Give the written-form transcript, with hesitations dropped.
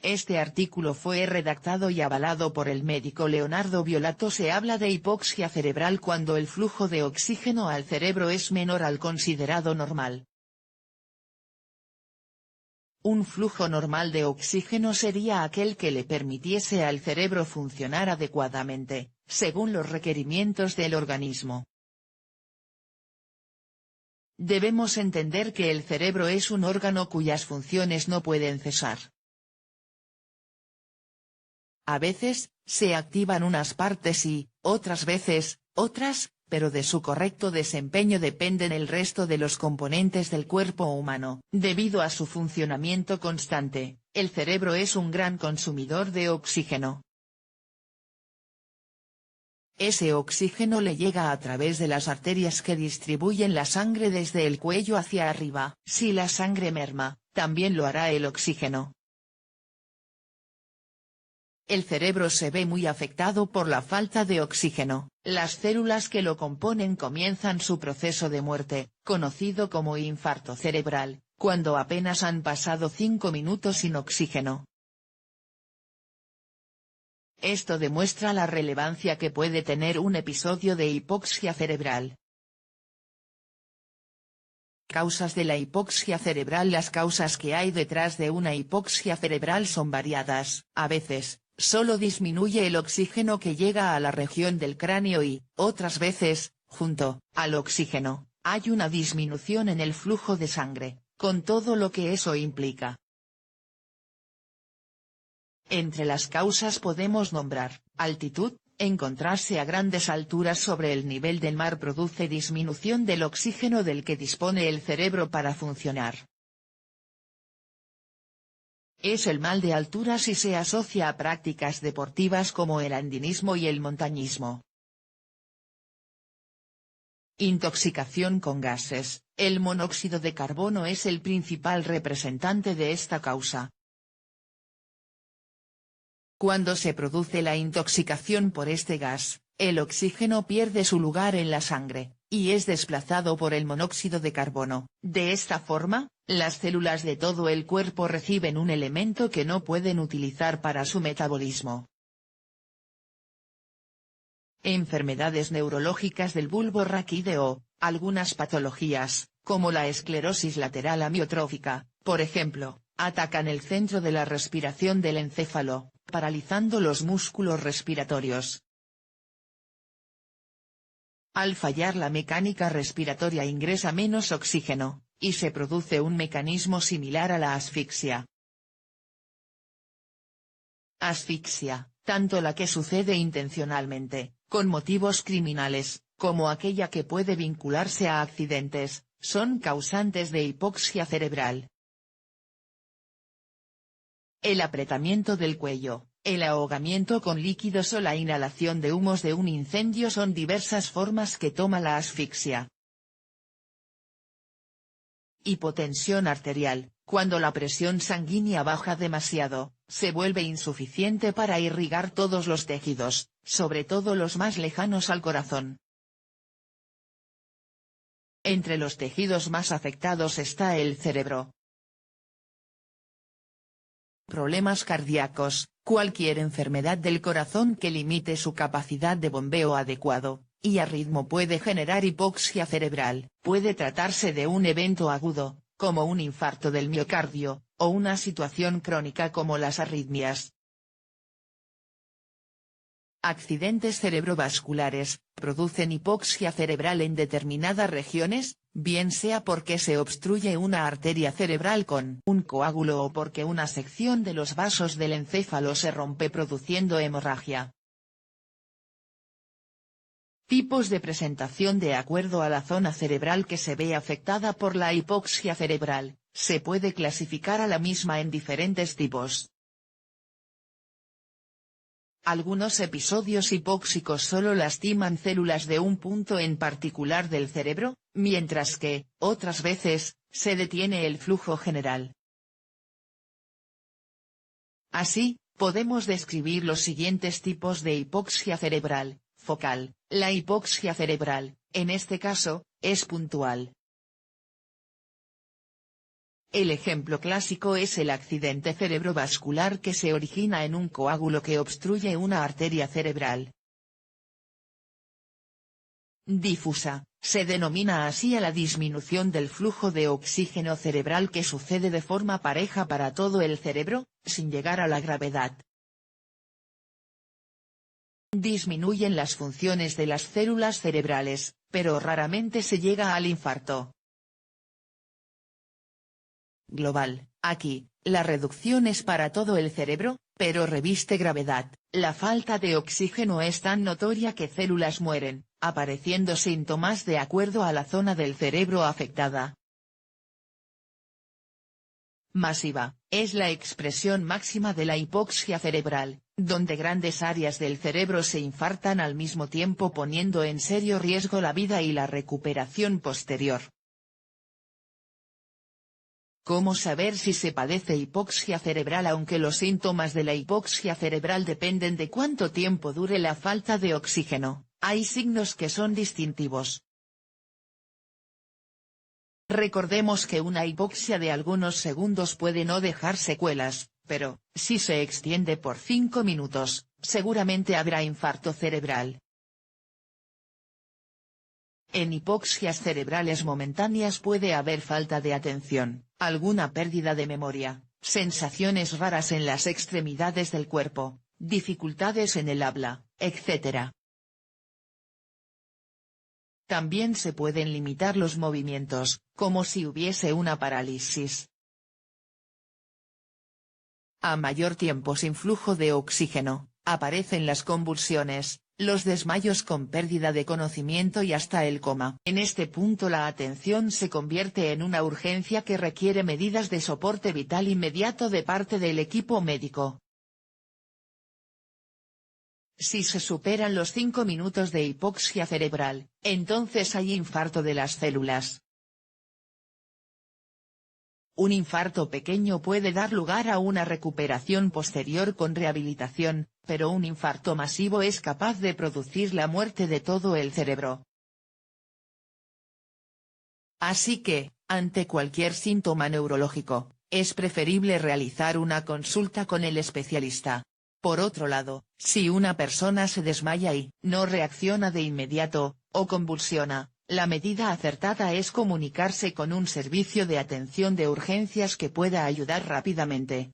Este artículo fue redactado y avalado por el médico Leonardo Violato. Se habla de hipoxia cerebral cuando el flujo de oxígeno al cerebro es menor al considerado normal. Un flujo normal de oxígeno sería aquel que le permitiese al cerebro funcionar adecuadamente, según los requerimientos del organismo. Debemos entender que el cerebro es un órgano cuyas funciones no pueden cesar. A veces, se activan unas partes y, otras veces, otras, pero de su correcto desempeño dependen el resto de los componentes del cuerpo humano. Debido a su funcionamiento constante, el cerebro es un gran consumidor de oxígeno. Ese oxígeno le llega a través de las arterias que distribuyen la sangre desde el cuello hacia arriba. Si la sangre merma, también lo hará el oxígeno. El cerebro se ve muy afectado por la falta de oxígeno. Las células que lo componen comienzan su proceso de muerte, conocido como infarto cerebral, cuando apenas han pasado 5 minutos sin oxígeno. Esto demuestra la relevancia que puede tener un episodio de hipoxia cerebral. Causas de la hipoxia cerebral. Las causas que hay detrás de una hipoxia cerebral son variadas. A veces, solo disminuye el oxígeno que llega a la región del cráneo y, otras veces, junto al oxígeno, hay una disminución en el flujo de sangre, con todo lo que eso implica. Entre las causas podemos nombrar, altitud. Encontrarse a grandes alturas sobre el nivel del mar produce disminución del oxígeno del que dispone el cerebro para funcionar. Es el mal de alturas y se asocia a prácticas deportivas como el andinismo y el montañismo. Intoxicación con gases. El monóxido de carbono es el principal representante de esta causa. Cuando se produce la intoxicación por este gas, el oxígeno pierde su lugar en la sangre, y es desplazado por el monóxido de carbono. De esta forma, las células de todo el cuerpo reciben un elemento que no pueden utilizar para su metabolismo. Enfermedades neurológicas del bulbo raquídeo. Algunas patologías, como la esclerosis lateral amiotrófica, por ejemplo, atacan el centro de la respiración del encéfalo, paralizando los músculos respiratorios. Al fallar la mecánica respiratoria ingresa menos oxígeno, y se produce un mecanismo similar a la asfixia. Asfixia, tanto la que sucede intencionalmente, con motivos criminales, como aquella que puede vincularse a accidentes, son causantes de hipoxia cerebral. El apretamiento del cuello, el ahogamiento con líquidos o la inhalación de humos de un incendio son diversas formas que toma la asfixia. Hipotensión arterial. Cuando la presión sanguínea baja demasiado, se vuelve insuficiente para irrigar todos los tejidos, sobre todo los más lejanos al corazón. Entre los tejidos más afectados está el cerebro. Problemas cardíacos. Cualquier enfermedad del corazón que limite su capacidad de bombeo adecuado y a ritmo puede generar hipoxia cerebral. Puede tratarse de un evento agudo, como un infarto del miocardio, o una situación crónica como las arritmias. Accidentes cerebrovasculares, producen hipoxia cerebral en determinadas regiones, bien sea porque se obstruye una arteria cerebral con un coágulo o porque una sección de los vasos del encéfalo se rompe produciendo hemorragia. Tipos de presentación. De acuerdo a la zona cerebral que se ve afectada por la hipoxia cerebral, se puede clasificar a la misma en diferentes tipos. Algunos episodios hipóxicos solo lastiman células de un punto en particular del cerebro, mientras que, otras veces, se detiene el flujo general. Así, podemos describir los siguientes tipos de hipoxia cerebral. Focal. La hipoxia cerebral, en este caso, es puntual. El ejemplo clásico es el accidente cerebrovascular que se origina en un coágulo que obstruye una arteria cerebral difusa. Se denomina así a la disminución del flujo de oxígeno cerebral que sucede de forma pareja para todo el cerebro, sin llegar a la gravedad. Disminuyen las funciones de las células cerebrales, pero raramente se llega al infarto global. Aquí, la reducción es para todo el cerebro, pero reviste gravedad. La falta de oxígeno es tan notoria que células mueren, apareciendo síntomas de acuerdo a la zona del cerebro afectada. Masiva, es la expresión máxima de la hipoxia cerebral, donde grandes áreas del cerebro se infartan al mismo tiempo poniendo en serio riesgo la vida y la recuperación posterior. ¿Cómo saber si se padece hipoxia cerebral? Aunque los síntomas de la hipoxia cerebral dependen de cuánto tiempo dure la falta de oxígeno, hay signos que son distintivos. Recordemos que una hipoxia de algunos segundos puede no dejar secuelas, pero, si se extiende por 5 minutos, seguramente habrá infarto cerebral. En hipoxias cerebrales momentáneas puede haber falta de atención, alguna pérdida de memoria, sensaciones raras en las extremidades del cuerpo, dificultades en el habla, etc. También se pueden limitar los movimientos, como si hubiese una parálisis. A mayor tiempo sin flujo de oxígeno, aparecen las convulsiones, los desmayos con pérdida de conocimiento y hasta el coma. En este punto la atención se convierte en una urgencia que requiere medidas de soporte vital inmediato de parte del equipo médico. Si se superan los 5 minutos de hipoxia cerebral, entonces hay infarto de las células. Un infarto pequeño puede dar lugar a una recuperación posterior con rehabilitación, pero un infarto masivo es capaz de producir la muerte de todo el cerebro. Así que, ante cualquier síntoma neurológico, es preferible realizar una consulta con el especialista. Por otro lado, si una persona se desmaya y no reacciona de inmediato, o convulsiona, la medida acertada es comunicarse con un servicio de atención de urgencias que pueda ayudar rápidamente.